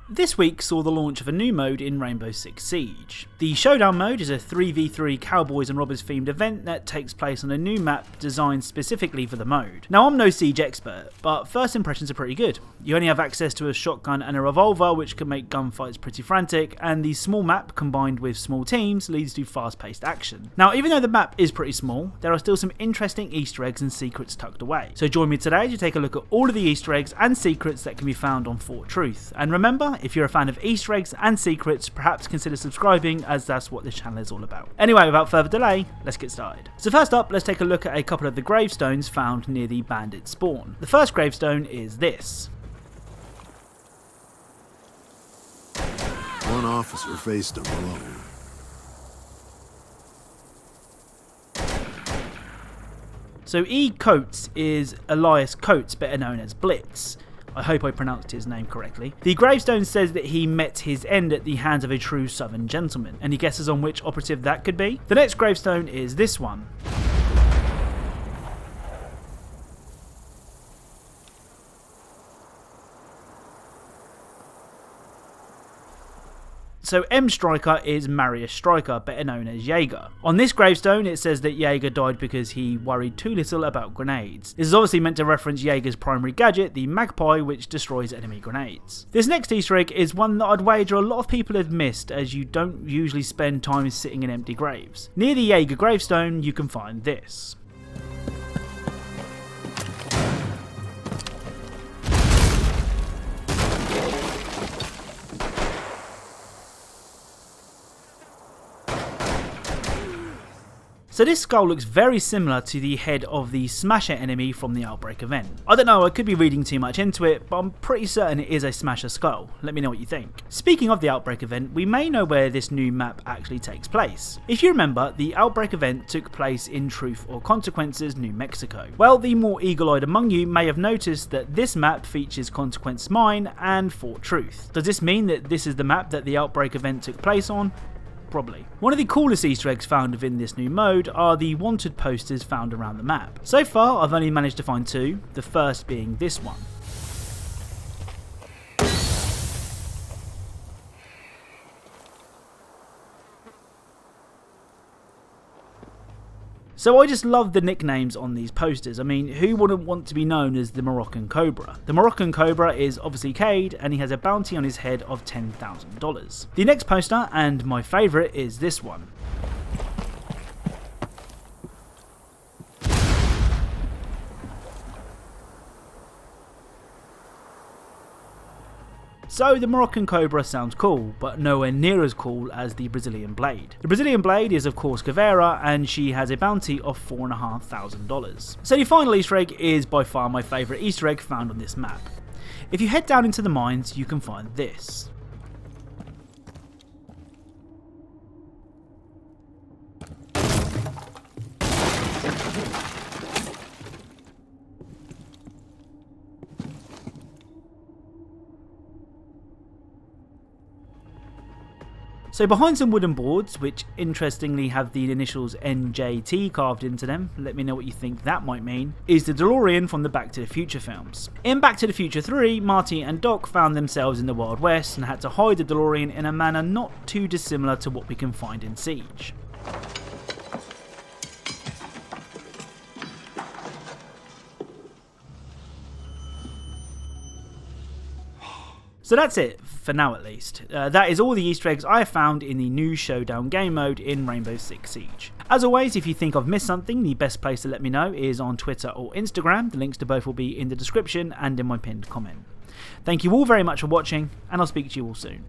This week saw the launch of a new mode in Rainbow Six Siege. The Showdown mode is a 3v3 cowboys and robbers themed event that takes place on a new map designed specifically for the mode. Now, I'm no Siege expert, but first impressions are pretty good. You only have access to a shotgun and a revolver, which can make gunfights pretty frantic, and the small map combined with small teams leads to fast paced action. Now, even though the map is pretty small, there are still some interesting Easter eggs and secrets tucked away. So join me today to take a look at all of the Easter eggs and secrets that can be found on Fort Truth. And remember, if you're a fan of Easter eggs and secrets, perhaps consider subscribing, as that's what this channel is all about. Anyway, without further delay, let's get started. So first up, let's take a look at a couple of the gravestones found near the bandit spawn. The first gravestone is this. One officer faced him alone. So Coats is Elias Coats, better known as Blitz. I hope I pronounced his name correctly. The gravestone says that he met his end at the hands of a true southern gentleman. Any guesses on which operative that could be? The next gravestone is this one. So M Striker is Marius Striker, better known as Jaeger. On this gravestone it says that Jaeger died because he worried too little about grenades. This is obviously meant to reference Jaeger's primary gadget, the Magpie, which destroys enemy grenades. This next Easter egg is one that I'd wager a lot of people have missed, as you don't usually spend time sitting in empty graves. Near the Jaeger gravestone you can find this. So this skull looks very similar to the head of the Smasher enemy from the Outbreak event. I don't know, I could be reading too much into it, but I'm pretty certain it is a Smasher skull. Let me know what you think. Speaking of the Outbreak event, we may know where this new map actually takes place. If you remember, the Outbreak event took place in Truth or Consequences, New Mexico. Well, the more eagle-eyed among you may have noticed that this map features Consequence Mine and Fort Truth. Does this mean that this is the map that the Outbreak event took place on? Probably. One of the coolest Easter eggs found within this new mode are the wanted posters found around the map. So far I've only managed to find two, the first being this one. So I just love the nicknames on these posters. I mean, who wouldn't want to be known as the Moroccan Cobra? The Moroccan Cobra is obviously Cade, and he has a bounty on his head of $10,000. The next poster, and my favourite, is this one. So the Moroccan Cobra sounds cool, but nowhere near as cool as the Brazilian Blade. The Brazilian Blade is of course Caveira, and she has a bounty of $4,500. So the final Easter egg is by far my favourite Easter egg found on this map. If you head down into the mines, you can find this. So behind some wooden boards, which interestingly have the initials NJT carved into them, let me know what you think that might mean, is the DeLorean from the Back to the Future films. In Back to the Future 3, Marty and Doc found themselves in the Wild West and had to hide the DeLorean in a manner not too dissimilar to what we can find in Siege. So that's it, for now at least. That is all the Easter eggs I have found in the new Showdown game mode in Rainbow Six Siege. As always, if you think I've missed something, the best place to let me know is on Twitter or Instagram. The links to both will be in the description and in my pinned comment. Thank you all very much for watching, and I'll speak to you all soon.